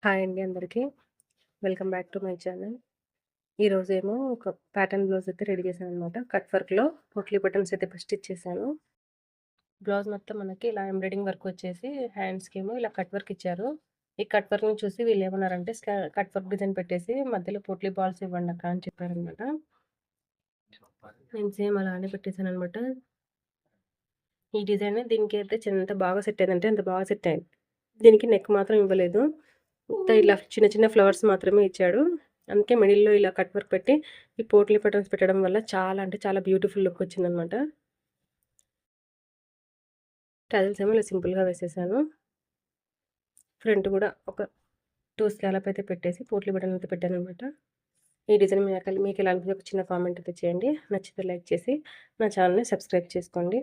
Hi అండి అందరికీ. Welcome back to my channel. ఈరోజేమో ఒక ప్యాటర్న్ బ్లౌజ్ అయితే రెడీ చేశాననమాట. కట్ వర్క్‌లో పోట్లీ బటన్స్ అయితే స్టిచ్ చేశాను. బ్లౌజ్ మొత్తం మనకి ఇలా ఎంబ్రాయిడింగ్ వర్క్ వచ్చేసి హ్యాండ్స్‌కేమో ఇలా కట్ వర్క్ ఇచ్చారు. ఈ కట్ వర్క్‌ని చూసి వీళ్ళేమన్నారంటే కట్ వర్క్ డిజైన్ పెట్టేసి మధ్యలో పోట్లీ బాల్స్ ఇవ్వండక్క అని చెప్పారనమాట. నేను సేమ్ అలానే పెట్టేసాననమాట. ఈ డిజైన్ దీనికైతే ఎంత బాగా సెట్ అయిందంటే అంత బాగా సెట్ అయింది. దీనికి నెక్ మాత్రం ఇవ్వలేదు. ఇలా చిన్న చిన్న ఫ్లవర్స్ మాత్రమే ఇచ్చాడు. అందుకే మిడిల్‌లో ఇలా కట్ వర్క్ పెట్టి ఈ పోట్లీ బటన్స్ పెట్టడం వల్ల చాలా అంటే చాలా బ్యూటిఫుల్ లుక్ వచ్చిందనమాట. టజిల్స్ ఏమో ఇలా సింపుల్‌గా వేసేసాను. ఫ్రంట్ కూడా ఒక 2 స్కాలప్ అయితే పెట్టేసి పోట్లీ బటన్ అయితే పెట్టాననమాట. ఈ డిజైన్ మీకు ఎలా అనిపించిందో ఒక చిన్న కామెంట్ అయితే చేయండి. నచ్చితే లైక్ చేసి నా ఛానల్‌ని సబ్స్క్రైబ్ చేసుకోండి.